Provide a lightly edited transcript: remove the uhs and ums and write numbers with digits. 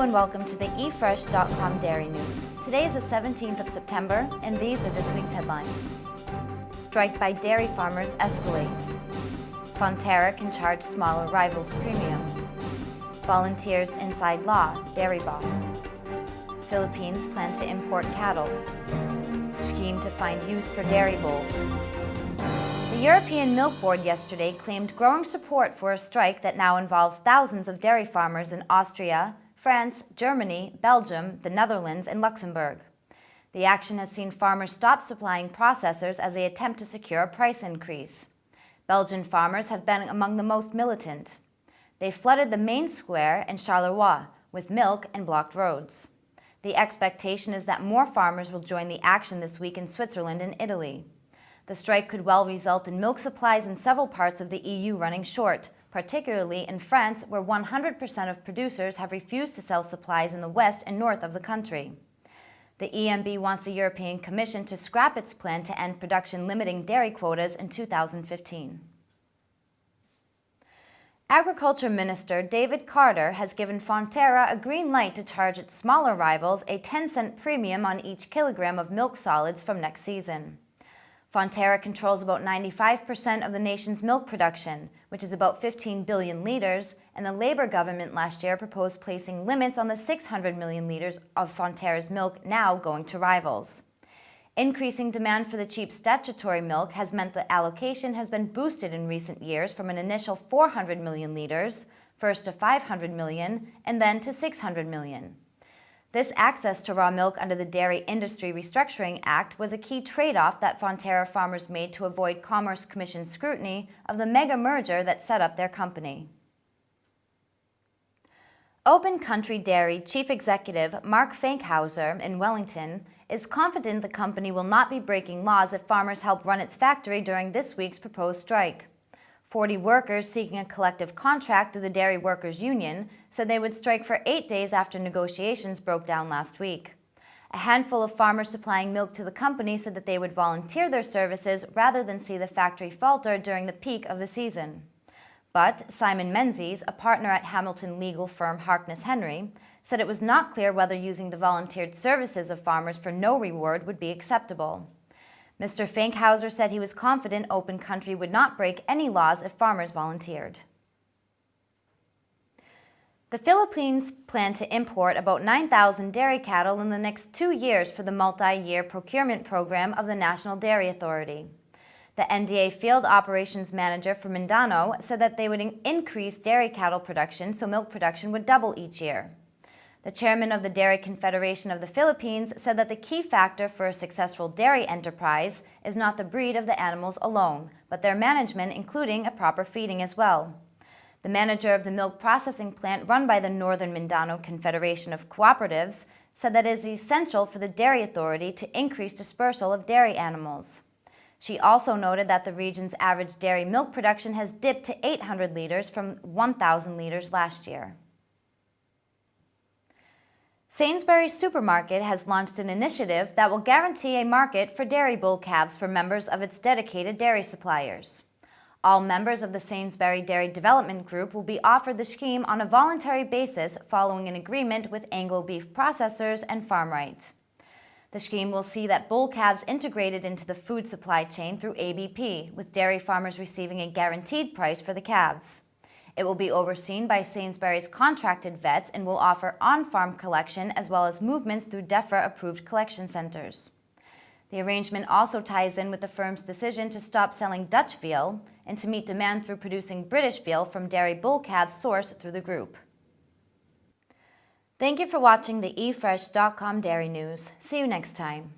and welcome to the eFresh.com Dairy News. Today is the 17th of September, and these are this week's headlines. Strike by dairy farmers escalates. Fonterra can charge smaller rivals premium. Volunteers inside law, dairy boss. Philippines plan to import cattle. Scheme to find use for dairy bulls. The European Milk Board yesterday claimed growing support for a strike that now involves thousands of dairy farmers in Austria, France, Germany, Belgium, the Netherlands, and Luxembourg. The action has seen farmers stop supplying processors as they attempt to secure a price increase. Belgian farmers have been among the most militant. They flooded the main square in Charleroi with milk and blocked roads. The expectation is that more farmers will join the action this week in Switzerland and Italy. The strike could well result in milk supplies in several parts of the EU running short, particularly in France, where 100% of producers have refused to sell supplies in the west and north of the country. The EMB wants the European Commission to scrap its plan to end production limiting dairy quotas in 2015. Agriculture Minister David Carter has given Fonterra a green light to charge its smaller rivals a 10-cent premium on each kilogram of milk solids from next season. Fonterra controls about 95% of the nation's milk production, which is about 15 billion liters, and the Labour government last year proposed placing limits on the 600 million liters of Fonterra's milk now going to rivals. Increasing demand for the cheap statutory milk has meant the allocation has been boosted in recent years from an initial 400 million liters, first to 500 million, and then to 600 million. This access to raw milk under the Dairy Industry Restructuring Act was a key trade-off that Fonterra farmers made to avoid Commerce Commission scrutiny of the mega merger that set up their company. Open Country Dairy Chief Executive Mark Fankhauser in Wellington is confident the company will not be breaking laws if farmers help run its factory during this week's proposed strike. 40 workers seeking a collective contract through the Dairy Workers Union said they would strike for 8 days after negotiations broke down last week. A handful of farmers supplying milk to the company said that they would volunteer their services rather than see the factory falter during the peak of the season. But Simon Menzies, a partner at Hamilton legal firm Harkness Henry, said it was not clear whether using the volunteered services of farmers for no reward would be acceptable. Mr. Fankhauser said he was confident Open Country would not break any laws if farmers volunteered. The Philippines plan to import about 9,000 dairy cattle in the next 2 years for the multi-year procurement program of the National Dairy Authority. The NDA Field Operations Manager for Mindanao said that they would increase dairy cattle production so milk production would double each year. The chairman of the Dairy Confederation of the Philippines said that the key factor for a successful dairy enterprise is not the breed of the animals alone, but their management, including a proper feeding as well. The manager of the milk processing plant run by the Northern Mindanao Confederation of Cooperatives said that it is essential for the Dairy Authority to increase dispersal of dairy animals. She also noted that the region's average dairy milk production has dipped to 800 liters from 1,000 liters last year. Sainsbury's Supermarket has launched an initiative that will guarantee a market for dairy bull calves for members of its dedicated dairy suppliers. All members of the Sainsbury Dairy Development Group will be offered the scheme on a voluntary basis following an agreement with Anglo beef processors and Farm Right. The scheme will see that bull calves integrated into the food supply chain through ABP, with dairy farmers receiving a guaranteed price for the calves. It will be overseen by Sainsbury's contracted vets and will offer on-farm collection as well as movements through DEFRA-approved collection centers. The arrangement also ties in with the firm's decision to stop selling Dutch veal and to meet demand through producing British veal from dairy bull calves sourced through the group. Thank you for watching the eFresh.com Dairy News. See you next time.